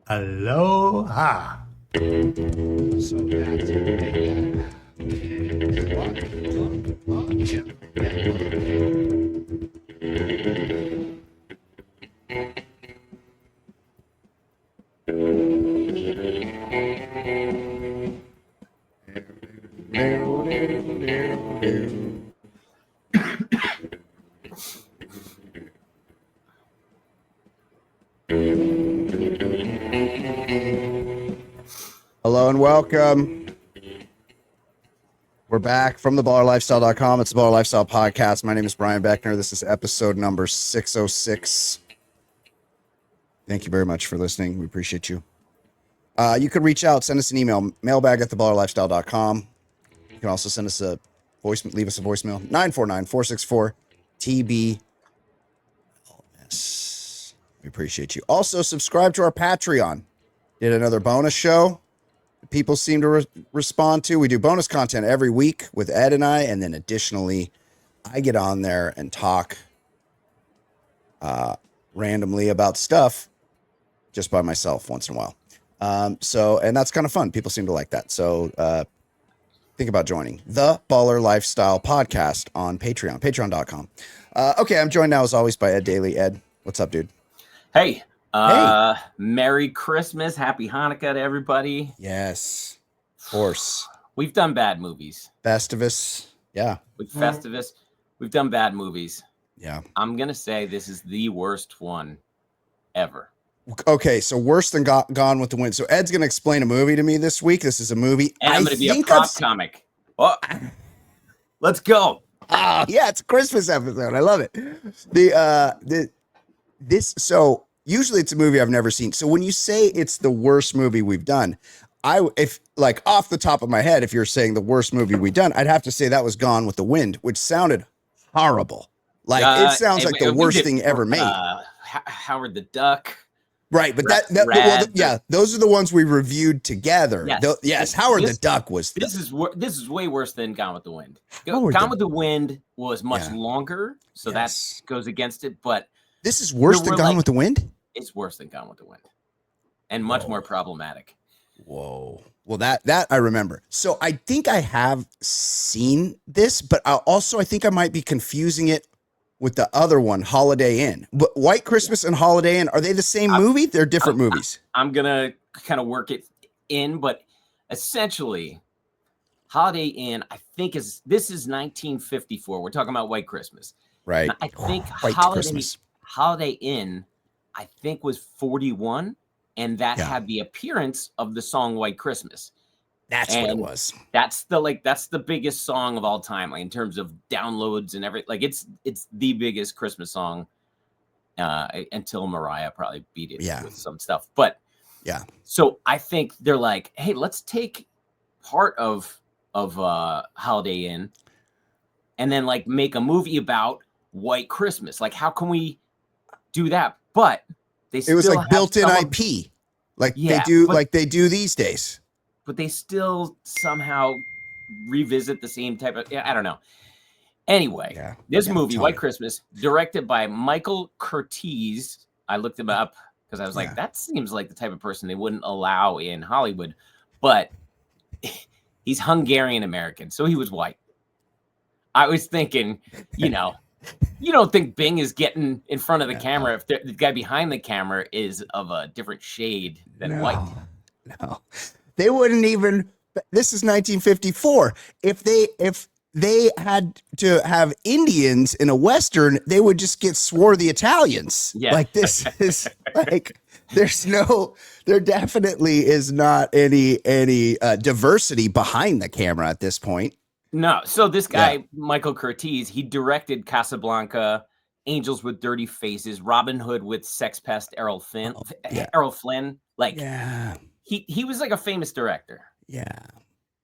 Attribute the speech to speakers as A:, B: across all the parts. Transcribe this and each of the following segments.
A: Aloha. So that's
B: Hello and welcome. We're back from theballerlifestyle.com. It's the Baller Lifestyle Podcast. My name is Brian Beckner. This is episode number 606. Thank you very much for listening. We appreciate you. You can reach out, send us an email, mailbag at theballerlifestyle.com. You can also send us a leave us a voicemail, 949-464-TB. We appreciate you. Also, subscribe to our Patreon. Did another bonus show. People seem to respond to. We do bonus content every week with Ed and I, and then additionally, I get on there and talk randomly about stuff just by myself once in a while. And that's kind of fun. People seem to like that. So think about joining the Baller Lifestyle Podcast on Patreon, patreon.com. Okay, I'm joined now as always by Ed Daly. Ed, what's up, dude?
C: Hey. Merry Christmas. Happy Hanukkah to everybody.
B: Yes, of course.
C: We've done bad movies.
B: Festivus. Yeah.
C: With Festivus, we've done bad movies.
B: Yeah.
C: I'm going to say this is the worst one ever.
B: Okay, so worse than Gone with the Wind. So Ed's going to explain a movie to me this week. This is a movie.
C: And I'm going to be a prop comic. Oh, let's go.
B: Oh, yeah, it's a Christmas episode. I love it. So usually it's a movie I've never seen. So when you say it's the worst movie we've done, if like off the top of my head, if you're saying the worst movie we've done, I'd have to say that was Gone with the Wind, which sounded horrible. Like it sounds like the worst thing ever made.
C: Howard the Duck.
B: Right, but those are the ones we reviewed together. Yes, Howard the Duck was.
C: This is way worse than Gone with the Wind. Gone with the Wind was much longer, so that goes against it. But
B: this is worse than Gone with the Wind.
C: It's worse than Gone with the Wind, and much more problematic.
B: Whoa. Well, that I remember. So I think I have seen this, but I think I might be confusing it with the other one, Holiday Inn. But White Christmas and Holiday Inn, are they the same movie? They're different movies.
C: I'm gonna kind of work it in, but essentially, Holiday Inn, I think this is 1954. We're talking about White Christmas,
B: right?
C: And I think Holiday Inn, I think was 41, and that had the appearance of the song White Christmas.
B: What it was.
C: That's the biggest song of all time, like in terms of downloads and everything. Like it's the biggest Christmas song until Mariah probably beat it with some stuff. But so I think they're like, hey, let's take part of Holiday Inn and then like make a movie about White Christmas. Like, how can we do that? But
B: it was like built-in IP, like they do these days.
C: But they still somehow revisit the same type of. I don't know. Anyway, this movie, White Christmas, directed by Michael Curtiz. I looked him up because I was like, that seems like the type of person they wouldn't allow in Hollywood. But he's Hungarian American, so he was white. I was thinking, you don't think Bing is getting in front of the camera if the guy behind the camera is of a different shade than white.
B: No, they wouldn't even. This is 1954. If they had to have Indians in a Western, they would just get swarthy Italians. Yeah. Like this is like there definitely is not any diversity behind the camera at this point.
C: No. So this guy, Michael Curtiz, he directed Casablanca, Angels with Dirty Faces, Robin Hood with Sex Pest, Errol Flynn. Like, he was like a famous director.
B: Yeah.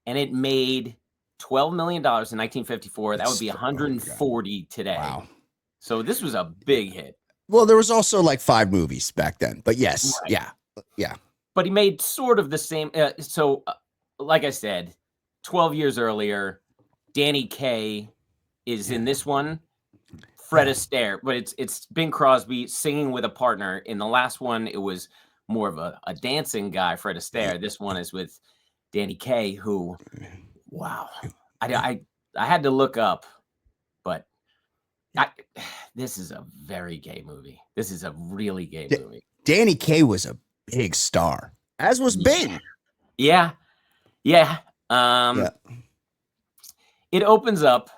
C: And it made $12 million in 1954. That would be 140 today.
B: Wow.
C: So this was a big hit.
B: Well, there was also like 5 movies back then, but yes. Right. Yeah.
C: But he made sort of the same. Like I said, 12 years earlier, Danny Kaye is in this one. Fred Astaire, but it's Bing Crosby singing with a partner. In the last one, it was more of a dancing guy, Fred Astaire. This one is with Danny Kaye, who, wow, I had to look up, but this is a very gay movie. This is a really gay movie.
B: Danny Kaye was a big star, as was Bing.
C: Yeah. It opens up.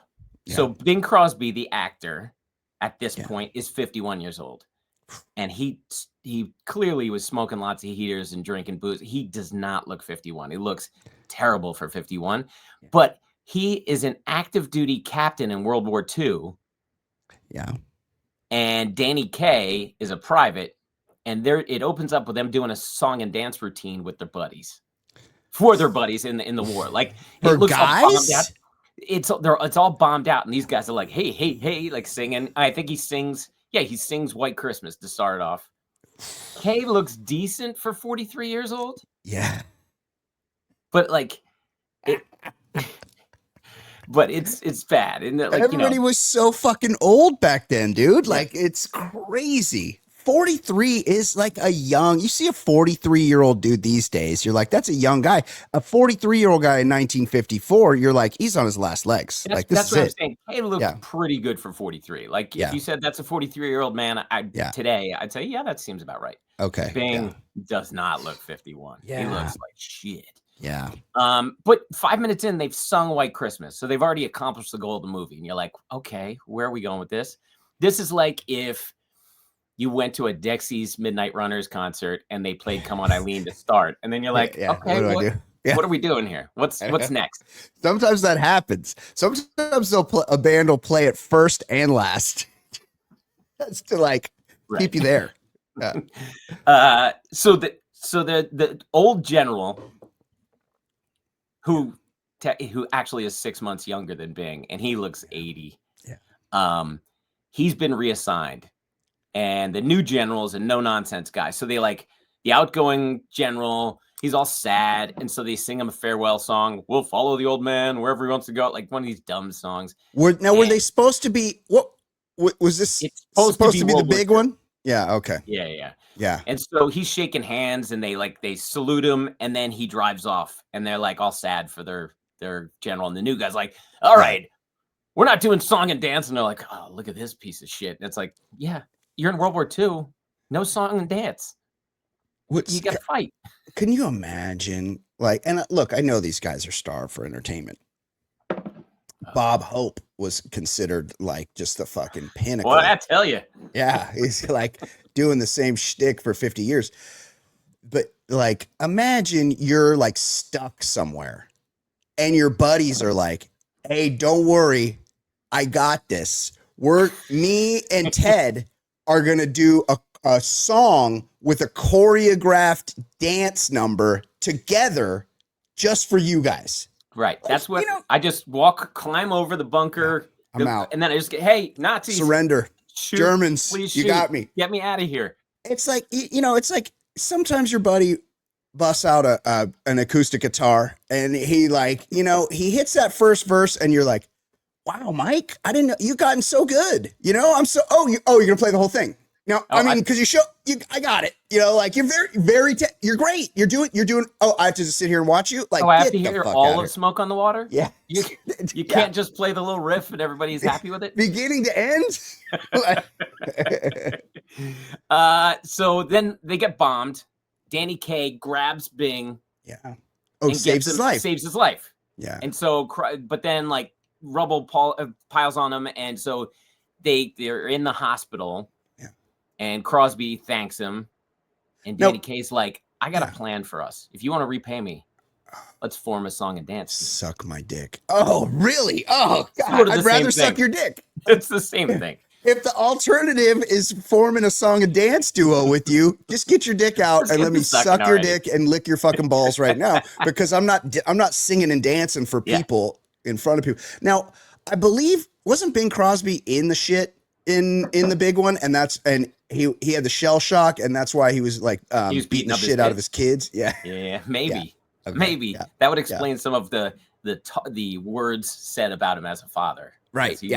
C: Yeah. So Bing Crosby, the actor, at this point is 51 years old. And he clearly was smoking lots of heaters and drinking booze. He does not look 51. He looks terrible for 51. Yeah. But he is an active duty captain in World War II.
B: Yeah.
C: And Danny Kaye is a private. And it opens up with them doing a song and dance routine with their buddies. For their buddies in the war. Like,
B: it looks
C: all bombed out. It's all bombed out, and these guys are like, hey, like singing. I think he sings White Christmas to start off. Kaye looks decent for 43 years old.
B: Yeah.
C: But like but it's bad. And like,
B: everybody was so fucking old back then, dude. Like, it's crazy. 43 is like you see a 43-year-old dude these days, you're like, that's a young guy. A 43-year-old guy in 1954, you're like, he's on his last legs.
C: That's what I'm saying. Kaye looks pretty good for 43. Like, if you said that's a 43-year-old man today, I'd say, yeah, that seems about right.
B: Okay.
C: Bing does not look 51.
B: Yeah.
C: He looks like shit.
B: Yeah.
C: But 5 minutes in, they've sung White Christmas. So they've already accomplished the goal of the movie. And you're like, okay, where are we going with this? This is like if you went to a Dexys Midnight Runners concert and they played Come On Eileen to start. And then you're like, okay, what are we doing here? What's next?
B: Sometimes that happens. Sometimes a band will play it first and last. That's to like keep you there. Yeah.
C: So the old general who actually is 6 months younger than Bing, and he looks 80.
B: Yeah.
C: He's been reassigned. And the new general is a no-nonsense guy. So they like the outgoing general. He's all sad. And so they sing him a farewell song. We'll follow the old man wherever he wants to go. Like one of these dumb songs.
B: Were they supposed to be, what was this supposed to be the big one? Yeah. Okay.
C: Yeah. And so he's shaking hands and they salute him. And then he drives off and they're like all sad for their general. And the new guy's like, all right, we're not doing song and dance. And they're like, oh, look at this piece of shit. And it's like, yeah. You're in World War II. No song and dance. You got to fight.
B: Can you imagine? Like, and look, I know these guys are starved for entertainment. Bob Hope was considered like just the fucking pinnacle.
C: Well, I tell you.
B: Yeah, he's like doing the same shtick for 50 years. But like, imagine you're like stuck somewhere, and your buddies are like, "Hey, don't worry, I got this. Me and Ted." are going to do a song with a choreographed dance number together just for you guys.
C: Right.
B: Like,
C: that's what I just climb over the bunker.
B: I'm out.
C: And then I just get, hey, Nazis.
B: Surrender.
C: Shoot,
B: Germans.
C: Please
B: shoot. You got me.
C: Get me out of here.
B: It's like, it's like sometimes your buddy busts out an acoustic guitar and he like, he hits that first verse and you're like, wow, Mike, I didn't know you gotten so good. You're gonna play the whole thing. No, because I got it. Like you're very, you're great. You're doing. I have to just sit here and watch you. Like,
C: I have to hear all of Smoke on the Water.
B: Yeah,
C: you can't just play the little riff and everybody's happy with it,
B: beginning to
C: end. So then they get bombed. Danny Kaye grabs Bing.
B: Yeah.
C: Saves his life.
B: Yeah.
C: And so, but then like rubble piles on him, and so they're in the hospital.
B: Yeah.
C: And Crosby thanks him, and Danny Kaye's like, "I got a plan for us. If you want to repay me, let's form a song and dance."
B: Suck my dick. Oh, really? Oh, God. I'd rather suck your dick.
C: It's the same thing.
B: If the alternative is forming a song and dance duo with you, just get your dick out and let me suck your dick and lick your fucking balls right now, because I'm not singing and dancing for people in front of people. Now, I believe wasn't Bing Crosby in the shit in the big one, and he had the shell shock, and that's why he was like he was beating the shit out of his kids.
C: Yeah, maybe. Okay. Maybe that would explain some of the words said about him as a father.
B: Right.
C: He's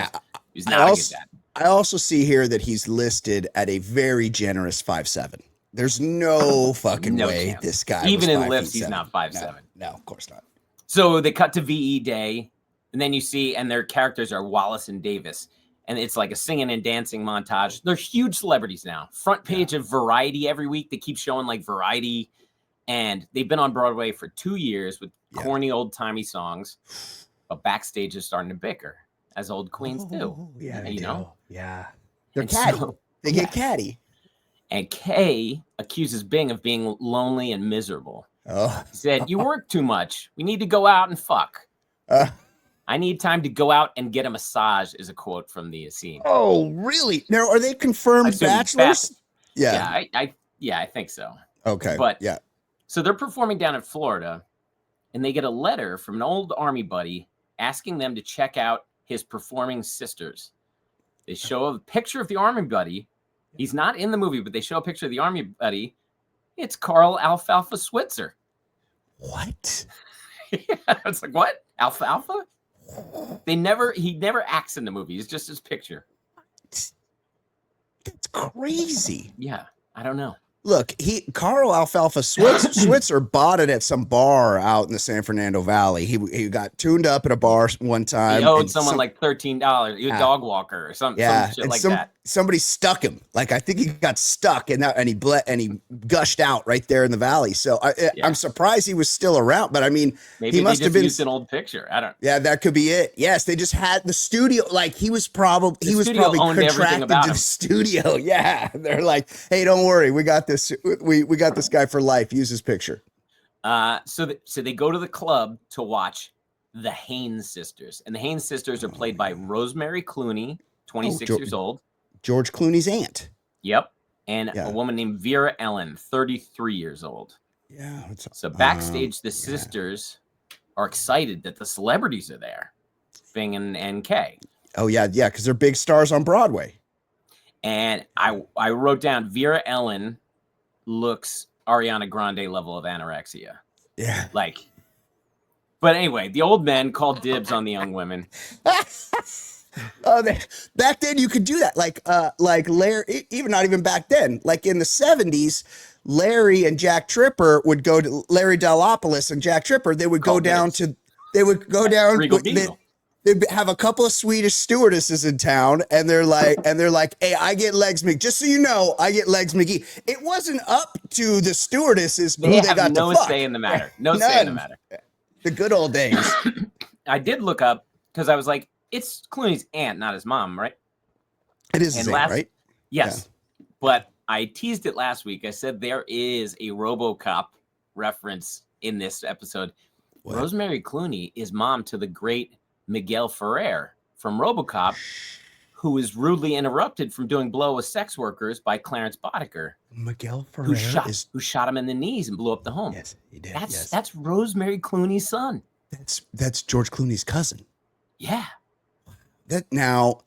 C: not a good dad.
B: I also see here that he's listed at a very generous 5'7". There's no fucking
C: No
B: way
C: chance.
B: this guy
C: Even
B: was
C: in
B: 5
C: lifts,
B: feet
C: he's
B: 7.
C: not 5'7".
B: No, of course not.
C: So they cut to VE Day, and then you see, and their characters are Wallace and Davis. And it's like a singing and dancing montage. They're huge celebrities now. Front page of Variety every week. They keep showing like Variety. And they've been on Broadway for 2 years with corny old-timey songs. But backstage is starting to bicker, as old queens do.
B: Yeah, they
C: you
B: do.
C: know?
B: Yeah. They're
C: And
B: catty.
C: so-
B: They get catty.
C: And Kay accuses Bing of being lonely and miserable.
B: Oh.
C: He said, "You work too much. We need to go out and fuck. I need time to go out and get a massage," is a quote from the scene.
B: Oh, really? Now, are they confirmed bachelors?
C: Yeah, I think so.
B: Okay.
C: But
B: yeah.
C: So they're performing down in Florida, and they get a letter from an old army buddy asking them to check out his performing sisters. They show a picture of the army buddy. He's not in the movie, but they show a picture of the army buddy. It's Carl Alfalfa Switzer.
B: What?
C: It's like, what? Alfalfa? He never acts in the movie. It's just his picture.
B: That's crazy.
C: Yeah, I don't know.
B: Look, Carl Alfalfa Switzer bought it at some bar out in the San Fernando Valley. He got tuned up at a bar one time.
C: He owed someone like $13. He was a dog walker or something.
B: Yeah,
C: some shit like that.
B: Somebody stuck him. Like I think he got stuck, and he gushed out right there in the valley. So I'm surprised he was still around. But I mean,
C: maybe
B: he must have been
C: used an old picture. I don't.
B: Yeah, that could be it. Yes, they just had the studio. Like he was probably contracted to the studio. Yeah, they're like, hey, don't worry, we got this. We got this guy for life. Use his picture.
C: So they go to the club to watch the Haynes sisters, and the Haynes sisters are played by Rosemary Clooney, 26 years old.
B: George Clooney's aunt.
C: Yep. And a woman named Vera Ellen, 33 years old.
B: Yeah.
C: So backstage, the sisters are excited that the celebrities are there, Bing and Kay.
B: Oh, yeah, because they're big stars on Broadway.
C: And I wrote down Vera Ellen looks Ariana Grande level of anorexia.
B: Yeah.
C: But anyway, the old men called dibs on the young women.
B: Back then you could do that. Like Larry, not even back then, like in the 70s, Larry and Jack Tripper would go to Larry Dalopoulos and Jack Tripper. They would go down. They'd have a couple of Swedish stewardesses in town, and they're like, hey, I get Legs McGee. Just so you know, I get Legs McGee. It wasn't up to the stewardesses who they got
C: no
B: to fuck.
C: say in the matter. No say in the matter.
B: The good old days.
C: I did look up because I was like, it's Clooney's aunt, not his mom, right?
B: It is his aunt, right?
C: Yes. Yeah. But I teased it last week. I said there is a RoboCop reference in this episode. What? Rosemary Clooney is mom to the great Miguel Ferrer from RoboCop, who is rudely interrupted from doing blow with sex workers by Clarence Boddicker.
B: Miguel Ferrer
C: who shot him in the knees and blew up the home.
B: Yes, he did.
C: That's Rosemary Clooney's son.
B: That's George Clooney's cousin.
C: Yeah.
B: Now,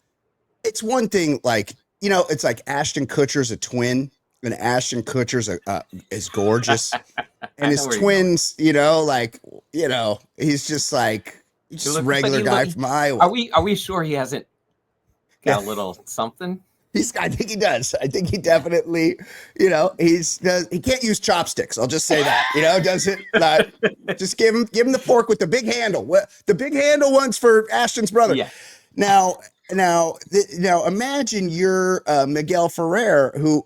B: it's one thing, like, it's like Ashton Kutcher's a twin, and Ashton Kutcher's is gorgeous, and his twins, he's just like a regular guy from Iowa.
C: Are we sure he hasn't got a little something?
B: I think he does. I think he definitely, he can't use chopsticks. I'll just say that, just give him the fork with the big handle. The big handle one's for Ashton's brother. Yeah. Now, imagine you're Miguel Ferrer, who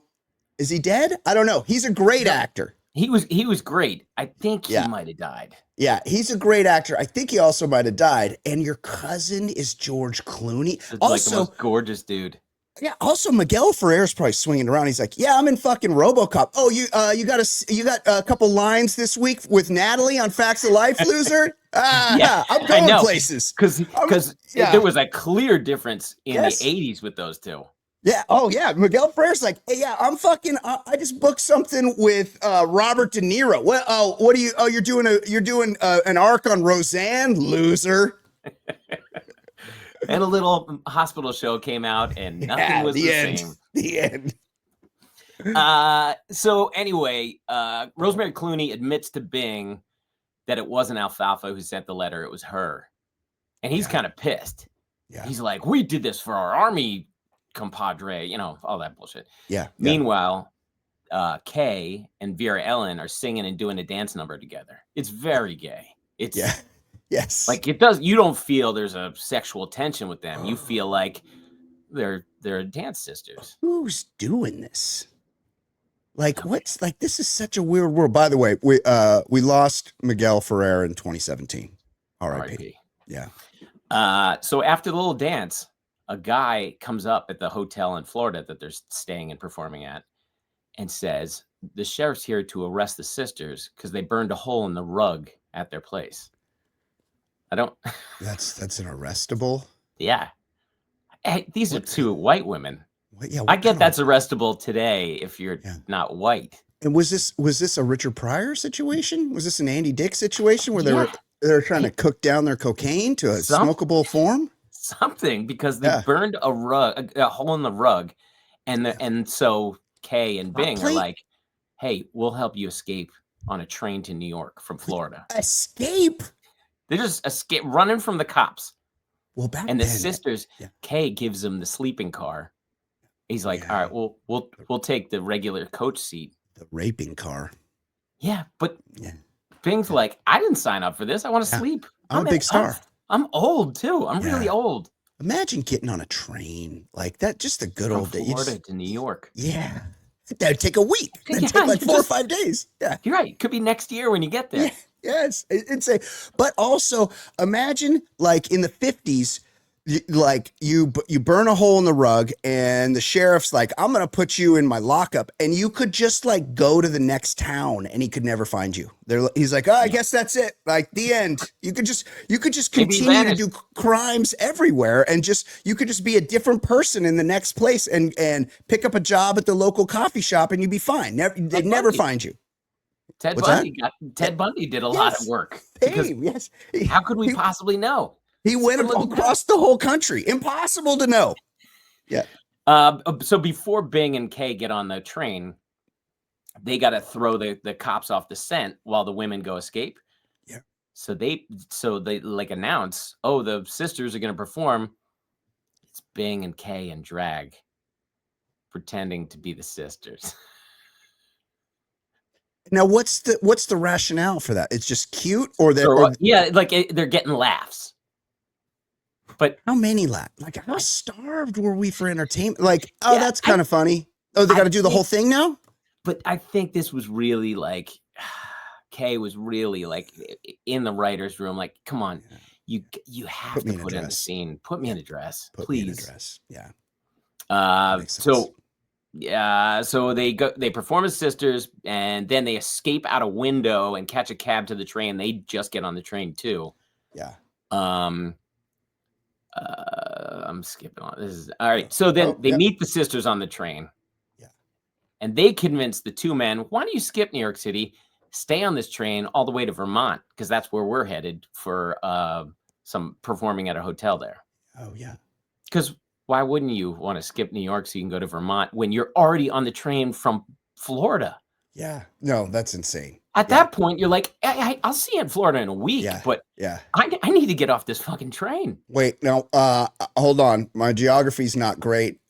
B: is he dead? I don't know. He's a great actor.
C: He was great. I think he might have died.
B: Yeah, he's a great actor. I think he also might have died. And your cousin is George Clooney.
C: Also, like the most gorgeous dude.
B: Yeah. Also, Miguel Ferrer's probably swinging around. He's like, "Yeah, I'm in fucking RoboCop. Oh, you got a couple lines this week with Natalie on Facts of Life, loser. I'm going places
C: because there was a clear difference in the '80s with those two.
B: Yeah. Oh, yeah. Miguel Ferrer's like, hey, yeah, I'm fucking. I just booked something with Robert De Niro. What? Oh, what are you? Oh, you're doing an arc on Roseanne, loser.
C: And a little hospital show came out, and nothing was the same.
B: The end.
C: So anyway, Rosemary Clooney admits to Bing that it wasn't Alfalfa who sent the letter; it was her, and he's kind of pissed. Yeah. He's like, "We did this for our army compadre," all that bullshit.
B: Yeah.
C: Meanwhile, Kay and Vera Ellen are singing and doing a dance number together. It's very gay. It's
B: yes.
C: Like it does. You don't feel there's a sexual tension with them. You feel like they're dance sisters.
B: Who's doing this? Like what's like? This is such a weird world. By the way, we lost Miguel Ferrer in 2017. R.I.P. Yeah.
C: So after the little dance, a guy comes up at the hotel in Florida that they're staying and performing at and says, the sheriff's here to arrest the sisters because they burned a hole in the rug at their place. I don't.
B: That's an arrestable.
C: Yeah. Hey, these are two white women.
B: Yeah,
C: I get that's arrestable today if you're not white.
B: And was this a Richard Pryor situation? Was this an Andy Dick situation where they were trying to cook down their cocaine to a smokable form?
C: Something, because they burned a hole in the rug, and so Kay and Bing are like, "Hey, we'll help you escape on a train to New York from Florida."
B: Escape?
C: They just escape, running from the cops.
B: Well, back
C: and the
B: then,
C: sisters, Kay gives them the sleeping car. He's like, "All right, we'll take the regular coach seat."
B: The raping car.
C: Yeah, but Bing's like, "I didn't sign up for this. I want to sleep.
B: I'm a big star.
C: I'm old too. I'm really old."
B: Imagine getting on a train like that. Just the good old days.
C: Florida to New York.
B: Yeah. That'd take a week. That'd take like 4 or 5 days. Yeah.
C: You're right. Could be next year when you get there.
B: Yes. It's but also imagine like in the 50s, like you burn a hole in the rug and the sheriff's like, I'm going to put you in my lockup, and you could just like go to the next town and he could never find you. He's like, I guess that's it. Like the end. You could just continue to do crimes everywhere, and you could just be a different person in the next place and pick up a job at the local coffee shop and you'd be fine. They'd never find you.
C: Ted Bundy did a lot of work.
B: Yes.
C: How could we possibly know?
B: He went across the whole country. Impossible to know. Yeah.
C: So before Bing and Kay get on the train, they got to throw the cops off the scent while the women go escape.
B: Yeah.
C: So they like announce, oh, the sisters are going to perform. It's Bing and Kay in drag, pretending to be the sisters.
B: Now, what's the rationale for that? It's just cute, or
C: like they're getting laughs. But
B: how many laughs? Like, how starved were we for entertainment? Like, that's kind of funny. Oh, they got to do the whole thing now?
C: But I think this was really like, Kay was really like in the writer's room. Like, come on, you have to put in a scene. Put me in a dress, please.
B: Put me in a dress. Yeah.
C: So they perform as sisters, and then they escape out a window and catch a cab to the train. They just get on the train too.
B: Yeah.
C: I'm skipping on. This is all right. So then they meet the sisters on the train.
B: Yeah.
C: And they convince the two men, why don't you skip New York City, stay on this train all the way to Vermont, because that's where we're headed for some performing at a hotel there.
B: Oh, yeah.
C: Because why wouldn't you want to skip New York so you can go to Vermont when you're already on the train from Florida?
B: Yeah. No, that's insane.
C: At that point, you're like, I'll see you in Florida in a week, but I need to get off this fucking train.
B: Wait, no, hold on. My geography's not great.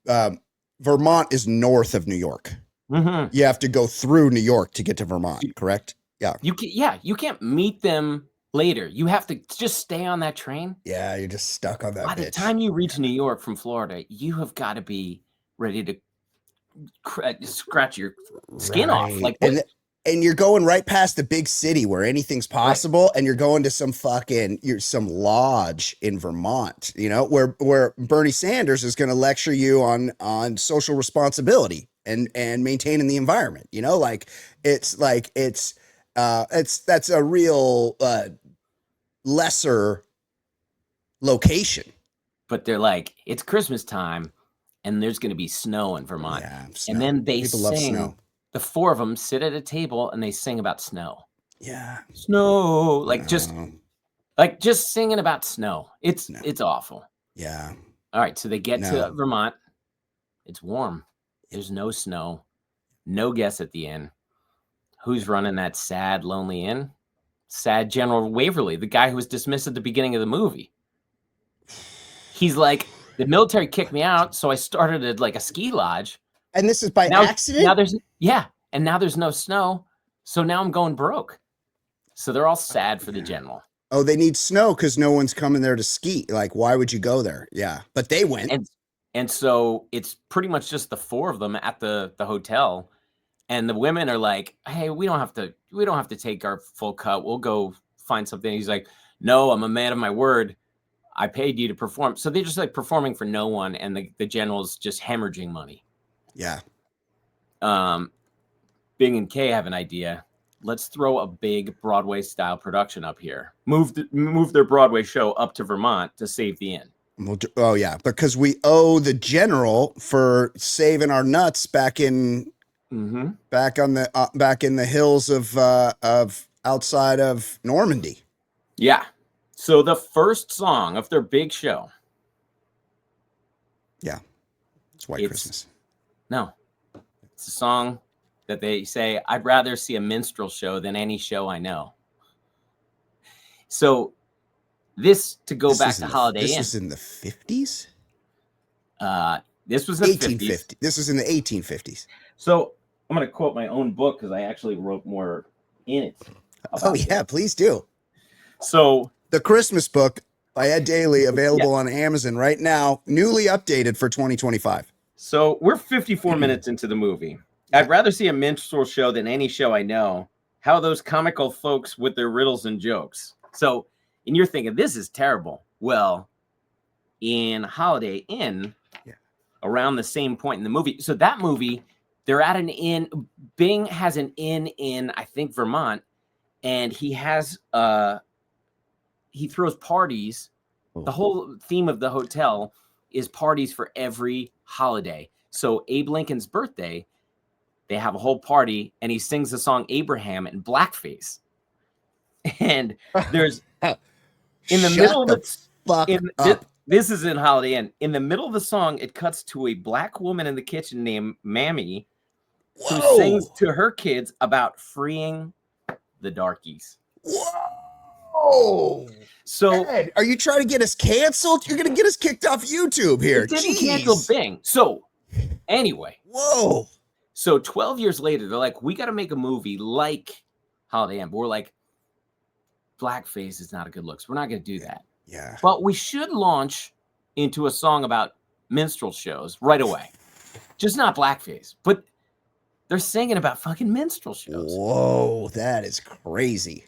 B: Vermont is north of New York.
C: Mm-hmm.
B: You have to go through New York to get to Vermont, correct? Yeah.
C: You can't meet them later. You have to just stay on that train.
B: Yeah, you're just stuck on that.
C: By the time you reach New York from Florida, you have got to be ready to scratch your skin off. Like,
B: and you're going right past the big city where anything's possible, and you're going to some lodge in Vermont, where Bernie Sanders is going to lecture you on social responsibility and maintaining the environment. That's a real lesser location.
C: But they're like, it's Christmas time, and there's going to be snow in Vermont.
B: Yeah, snow.
C: And then they
B: People love snow.
C: The four of them sit at a table and they sing about snow.
B: Yeah.
C: Snow. Just singing about snow. It's awful.
B: Yeah.
C: All right. So they get to Vermont. It's warm. There's no snow. No guests at the inn. Who's running that sad, lonely inn? Sad General Waverly, the guy who was dismissed at the beginning of the movie. He's like, the military kicked me out, so I started a ski lodge.
B: And this is by accident?
C: Now and now there's no snow. So now I'm going broke. So they're all sad for the general.
B: Oh, they need snow because no one's coming there to ski. Like, why would you go there? Yeah, but they went.
C: And so it's pretty much just the four of them at the hotel. And the women are like, hey, we don't have to take our full cut. We'll go find something. He's like, no, I'm a man of my word. I paid you to perform. So they're just like performing for no one. And the general's just hemorrhaging money.
B: Yeah.
C: Bing and Kay have an idea. Let's throw a big Broadway style production up here. Move their Broadway show up to Vermont to save the inn.
B: Oh yeah, because we owe the general for saving our nuts back in back in the hills of outside of Normandy.
C: Yeah. So the first song of their big show.
B: Yeah. It's White Christmas.
C: No. It's a song that they say, I'd rather see a minstrel show than any show I know. So this back to Holiday Inn.
B: This was in the 50s?
C: This was in the
B: 1850. This was in the 1850s.
C: So I'm going to quote my own book because I actually wrote more in it.
B: Oh, yeah, please do.
C: So
B: The Christmas Book by Ed Daly, available on Amazon right now, newly updated for 2025.
C: So we're 54 minutes into the movie. I'd rather see a minstrel show than any show I know. How those comical folks with their riddles and jokes. So, and you're thinking, this is terrible. Well, in Holiday Inn, around the same point in the movie. So that movie, they're at an inn. Bing has an inn in, I think, Vermont. And he has, he throws parties. The whole theme of the hotel is parties for every holiday. So Abe Lincoln's birthday, they have a whole party, and he sings the song Abraham in blackface. And there's in the middle of this is in Holiday Inn. In the middle of the song, it cuts to a black woman in the kitchen named Mammy, who sings to her kids about freeing the darkies.
B: Whoa! So, Ed, are you trying to get us canceled? You're going to get us kicked off YouTube here.
C: It didn't cancel Bing. So, anyway.
B: Whoa.
C: So 12 years later, they're like, we got to make a movie like Holiday Inn. But we're like, blackface is not a good look. So we're not going to do that.
B: Yeah.
C: But we should launch into a song about minstrel shows right away. Just not blackface. But they're singing about fucking minstrel shows.
B: Whoa, that is crazy.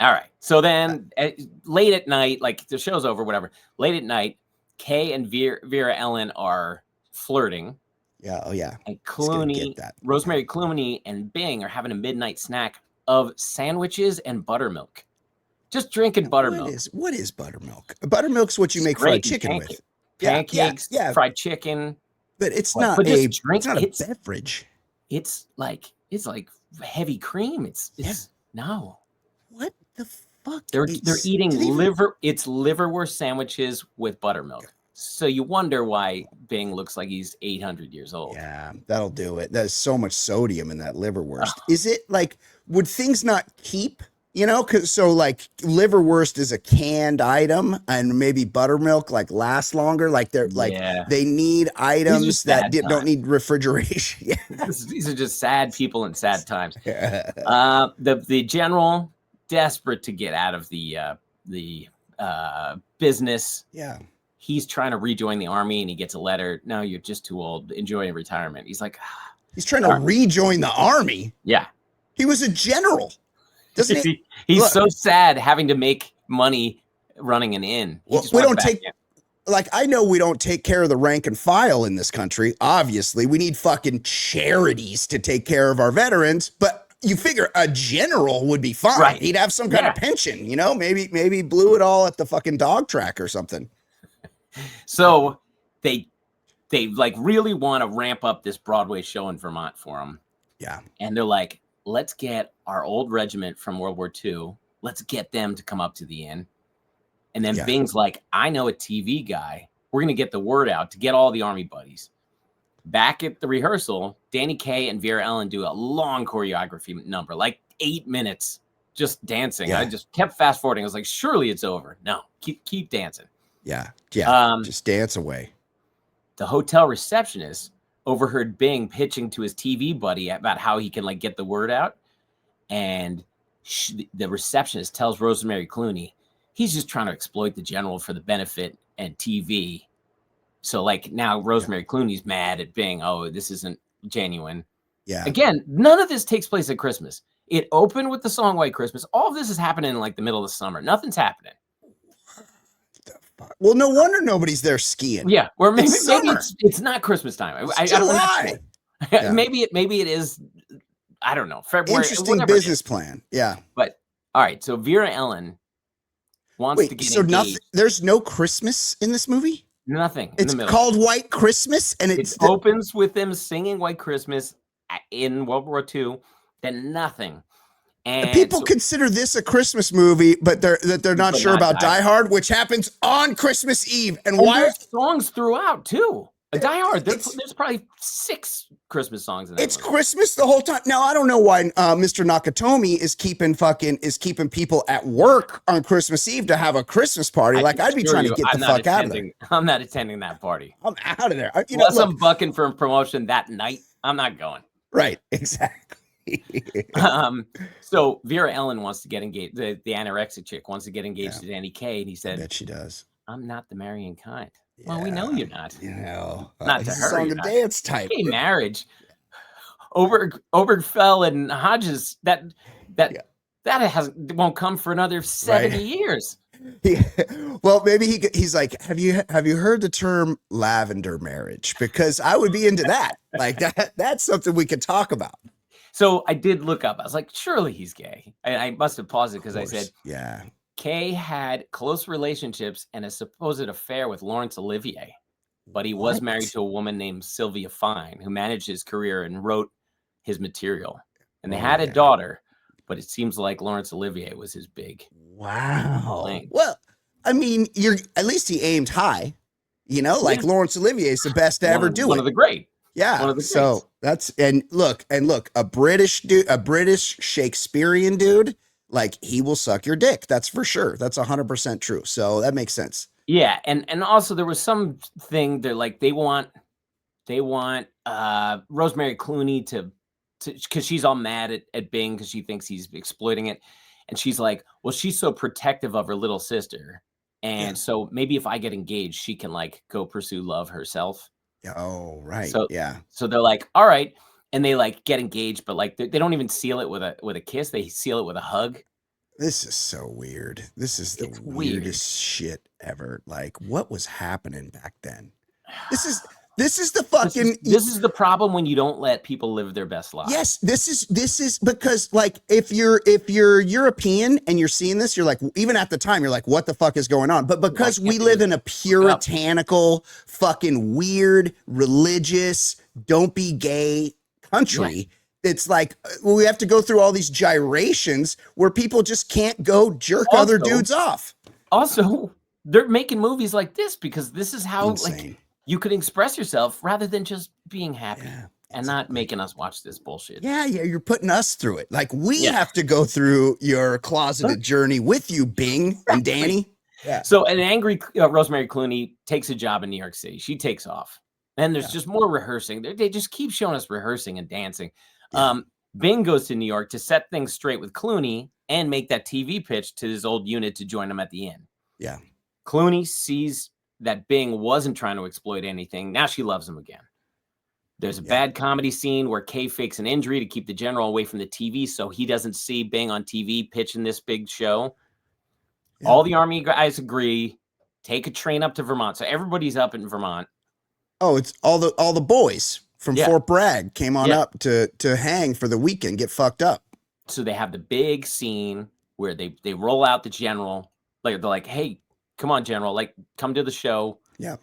C: All right. So then late at night, like the show's over, whatever. Late at night, Kay and Vera Ellen are flirting.
B: Yeah. Oh, yeah.
C: And Clooney, Rosemary Clooney and Bing are having a midnight snack of sandwiches and buttermilk. Just drinking buttermilk.
B: What is buttermilk? Buttermilk's what you make fried chicken with.
C: Pancakes, fried chicken.
B: But it's not it's not a beverage.
C: It's like heavy cream. It's no.
B: What the fuck?
C: They're eating liver. It's liverwurst sandwiches with buttermilk. So you wonder why Bing looks like he's 800 years old.
B: Yeah, that'll do it. There's so much sodium in that liverwurst. Is it like, would things not keep, cause like liverwurst is a canned item and maybe buttermilk like lasts longer. Like they need items that don't need refrigeration.
C: These are just sad people in sad times. The general, desperate to get out of the business.
B: Yeah.
C: He's trying to rejoin the army and he gets a letter. No, you're just too old. Enjoy retirement. He's like,
B: he's trying to rejoin the army.
C: Yeah.
B: He was a general. Doesn't he?
C: He's so sad having to make money running an inn.
B: Well, we don't I know we don't take care of the rank and file in this country. Obviously, we need fucking charities to take care of our veterans, but you figure a general would be fine. Right. He'd have some kind of pension, maybe blew it all at the fucking dog track or something.
C: So they like really want to ramp up this Broadway show in Vermont for him.
B: Yeah.
C: And they're like, let's get our old regiment from World War II. Let's get them to come up to the inn. And then Bing's like, I know a TV guy. We're going to get the word out to get all the army buddies. Back at the rehearsal, Danny Kaye and Vera Ellen do a long choreography number, like 8 minutes, just dancing. Yeah. I just kept fast forwarding. I was like, surely it's over. No, keep dancing.
B: Yeah. Just dance away.
C: The hotel receptionist, overheard Bing pitching to his TV buddy about how he can like get the word out. And the receptionist tells Rosemary Clooney he's just trying to exploit the general for the benefit and TV. So like now Rosemary Clooney's mad at Bing. Oh, this isn't genuine.
B: Yeah.
C: Again, none of this takes place at Christmas. It opened with the song White Christmas. All of this is happening in like the middle of the summer. Nothing's happening.
B: Well, no wonder nobody's there skiing.
C: Yeah, or maybe it's not Christmas time.
B: It's July.
C: Yeah. Maybe it is. I don't know. February.
B: Interesting business plan. Yeah.
C: But all right. So Vera Ellen wants to get engaged.
B: Nothing. There's no Christmas in this movie.
C: Nothing.
B: It's called White Christmas, and it
C: opens with them singing White Christmas in World War II. Then nothing. And
B: people consider this a Christmas movie, but they're not sure about Die Hard, which happens on Christmas Eve. And why?
C: There's songs throughout too. Die Hard. There's probably 6 Christmas songs in that.
B: It's movie. Christmas the whole time. Now I don't know why Mr. Nakatomi is keeping people at work on Christmas Eve to have a Christmas party. Like I'd be trying to get the fuck out of there.
C: I'm not attending that party.
B: I'm out of there.
C: Unless I'm bucking for a promotion that night, I'm not going.
B: Right. Exactly.
C: So Vera Ellen wants to get engaged. The anorexic chick wants to get engaged to Danny Kaye, and he said,
B: I bet she does.
C: I'm not the marrying kind. Yeah, well, we know you're not.
B: Not to her. On the dance type.
C: Hey, marriage. Obergefell and Hodges. That won't come for another 70 years.
B: Well, maybe he's like, have you heard the term lavender marriage? Because I would be into that. Like that's something we could talk about.
C: So I did look up. I was like, surely he's gay. I must have paused it because I said, Kaye had close relationships and a supposed affair with Laurence Olivier, but he was married to a woman named Sylvia Fine, who managed his career and wrote his material. And they had a daughter, but it seems like Laurence Olivier was his big.
B: Wow. Thing. Well, I mean, at least he aimed high, like Laurence Olivier is the best to ever do it.
C: One of the great.
B: Yeah. So that's look, a British dude, a British Shakespearean dude. Like he will suck your dick. That's for sure. That's 100% true. So that makes sense.
C: Yeah. And also there was some thing they're like, they want Rosemary Clooney to cause she's all mad at Bing cause she thinks he's exploiting it. And she's like, well, she's so protective of her little sister. And so maybe if I get engaged, she can like go pursue love herself.
B: Oh, right.
C: So, so they're like, all right. And they like get engaged, but like they don't even seal it with a kiss. They seal it with a hug.
B: This is so weird. This is the weirdest shit ever. Like, what was happening back then? This is the fucking.
C: This is the problem when you don't let people live their best lives.
B: Yes, this is because like if you're European and you're seeing this, you're like, even at the time, you're like, what the fuck is going on? But because we live in a puritanical, fucking weird, religious, don't be gay country. It's like we have to go through all these gyrations where people just can't go jerk other dudes off.
C: Also, they're making movies like this because this is how like you could express yourself rather than just being happy and not making us watch this bullshit.
B: Yeah, you're putting us through it. Like we have to go through your closeted journey with you, Bing and Danny. Yeah.
C: So an angry Rosemary Clooney takes a job in New York City. She takes off. And there's just more rehearsing. They just keep showing us rehearsing and dancing. Bing goes to New York to set things straight with Clooney and make that TV pitch to his old unit to join him at the inn.
B: Yeah.
C: Clooney sees that Bing wasn't trying to exploit anything. Now she loves him again. There's a bad comedy scene where Kaye fakes an injury to keep the general away from the TV so he doesn't see Bing on TV pitching this big show. Yeah. All the Army guys agree. Take a train up to Vermont. So everybody's up in Vermont.
B: Oh, it's all the boys from Fort Bragg came on up to hang for the weekend, get fucked up.
C: So they have the big scene where they roll out the general. Like they're like, hey, come on, general, like come to the show.
B: Yeah.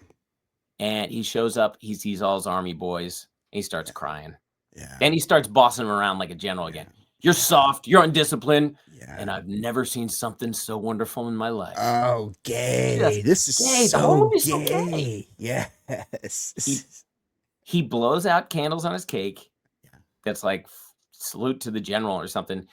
C: And he shows up, he sees all his Army boys, and he starts crying.
B: Yeah.
C: Then he starts bossing him around like a general again. You're soft, you're undisciplined, and I've never seen something so wonderful in my life.
B: Oh, gay. This is
C: gay.
B: So gay. Yes.
C: He blows out candles on his cake. That's like salute to the general or something.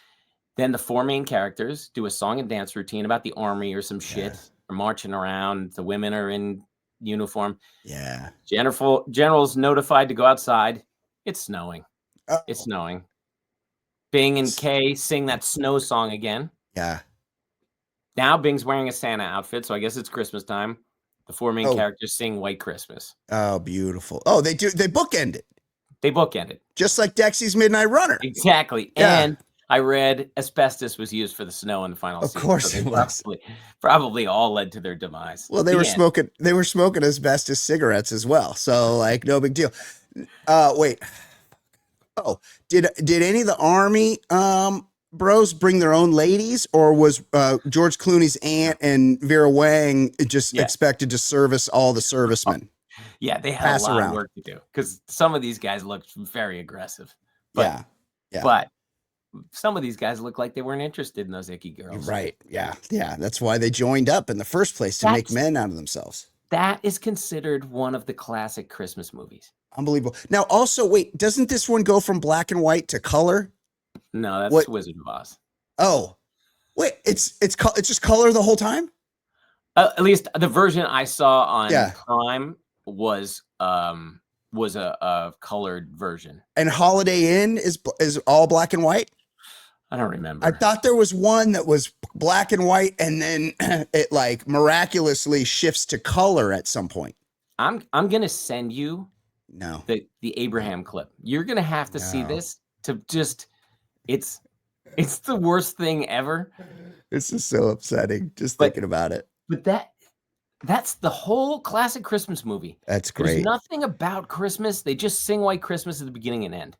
C: Then the 4 main characters do a song and dance routine about the Army or some shit. They're marching around. The women are in uniform.
B: Yeah.
C: General's notified to go outside. It's snowing.
B: Oh.
C: It's snowing. Bing and Kay sing that snow song again.
B: Yeah.
C: Now Bing's wearing a Santa outfit, so I guess it's Christmas time. The four main characters sing White Christmas.
B: Oh, beautiful. Oh, they do. They bookend it.
C: They bookend it.
B: Just like Dexy's Midnight Runner.
C: Exactly. Yeah. And I read asbestos was used for the snow in the final scene.
B: Of course it was.
C: Probably all led to their demise.
B: Well, they were smoking asbestos cigarettes as well. So like no big deal. Wait. Oh, did any of the Army bros bring their own ladies, or was George Clooney's aunt and Vera Wang just expected to service all the servicemen?
C: Yeah, they had a lot of work to do because some of these guys looked very aggressive. But, but some of these guys look like they weren't interested in those icky girls.
B: Right. Yeah. Yeah. That's why they joined up in the first place, to make men out of themselves. That
C: is considered one of the classic Christmas movies.
B: Unbelievable. Now, also, wait, doesn't this one go from black and white to color?
C: No, that's Wizard of Oz. Oh,
B: wait, it's just color the whole time?
C: At least the version I saw on Prime was a colored version.
B: And Holiday Inn is all black and white?
C: I don't remember.
B: I thought there was one that was black and white, and then it like miraculously shifts to color at some point.
C: I'm gonna send you the Abraham clip. You're gonna have to see this to just it's the worst thing ever.
B: This is so upsetting just thinking about it.
C: But that's the whole classic Christmas movie.
B: That's great.
C: There's nothing about Christmas. They just sing White Christmas at the beginning and end.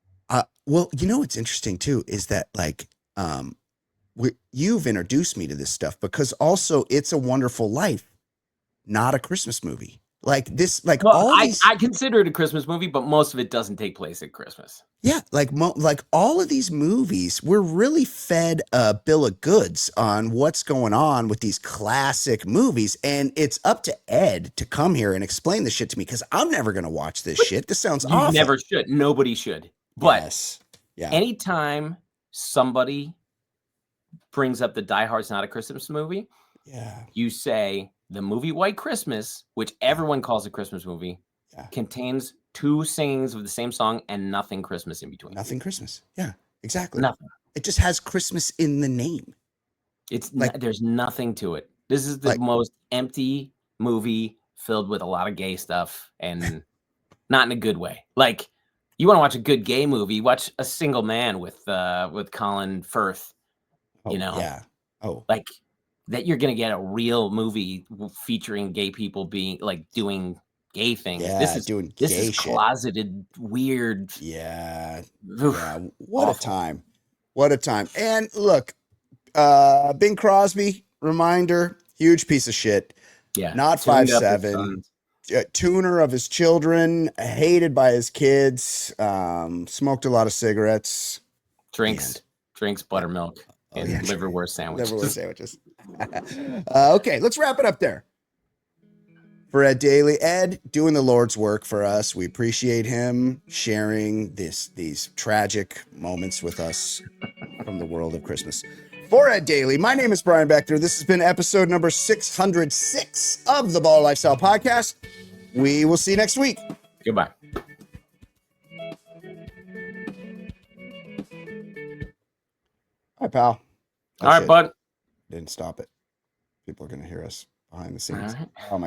B: Well, you know what's interesting too is that like you've introduced me to this stuff, because also It's a Wonderful Life, not a Christmas movie. Like this, like
C: I consider it a Christmas movie, but most of it doesn't take place at Christmas.
B: Yeah, like all of these movies, we're really fed a bill of goods on what's going on with these classic movies, and it's up to Ed to come here and explain this shit to me, because I'm never gonna watch this shit. This sounds awful.
C: You never should. Nobody should. But anytime somebody brings up the Die Hard's not a Christmas movie, you say the movie White Christmas, which everyone calls a Christmas movie, contains two singings of the same song and nothing Christmas in between.
B: Nothing Christmas. Yeah, exactly.
C: Nothing.
B: It just has Christmas in the name.
C: It's like, there's nothing to it. This is the most empty movie filled with a lot of gay stuff, and not in a good way. Like, you want to watch a good gay movie, watch A Single Man with Colin Firth. Like that, you're gonna get a real movie featuring gay people doing gay things. This is closeted, weird.
B: Yeah. What a time. What a time. And look, Bing Crosby, reminder, huge piece of shit.
C: Yeah.
B: Not 5'7", tuner of his children, hated by his kids, smoked a lot of cigarettes.
C: Drinks buttermilk and liverwurst sandwiches.
B: Okay, let's wrap it up there. For Ed Daly, Ed doing the Lord's work for us. We appreciate him sharing these tragic moments with us from the world of Christmas. For Ed Daly, my name is Brian Beckner. This has been episode number 606 of the Baller Lifestyle Podcast. We will see you next week.
C: Goodbye.
B: Hi, pal.
C: All right, bud.
B: Didn't stop it. People are going to hear us behind the scenes. Oh, my God.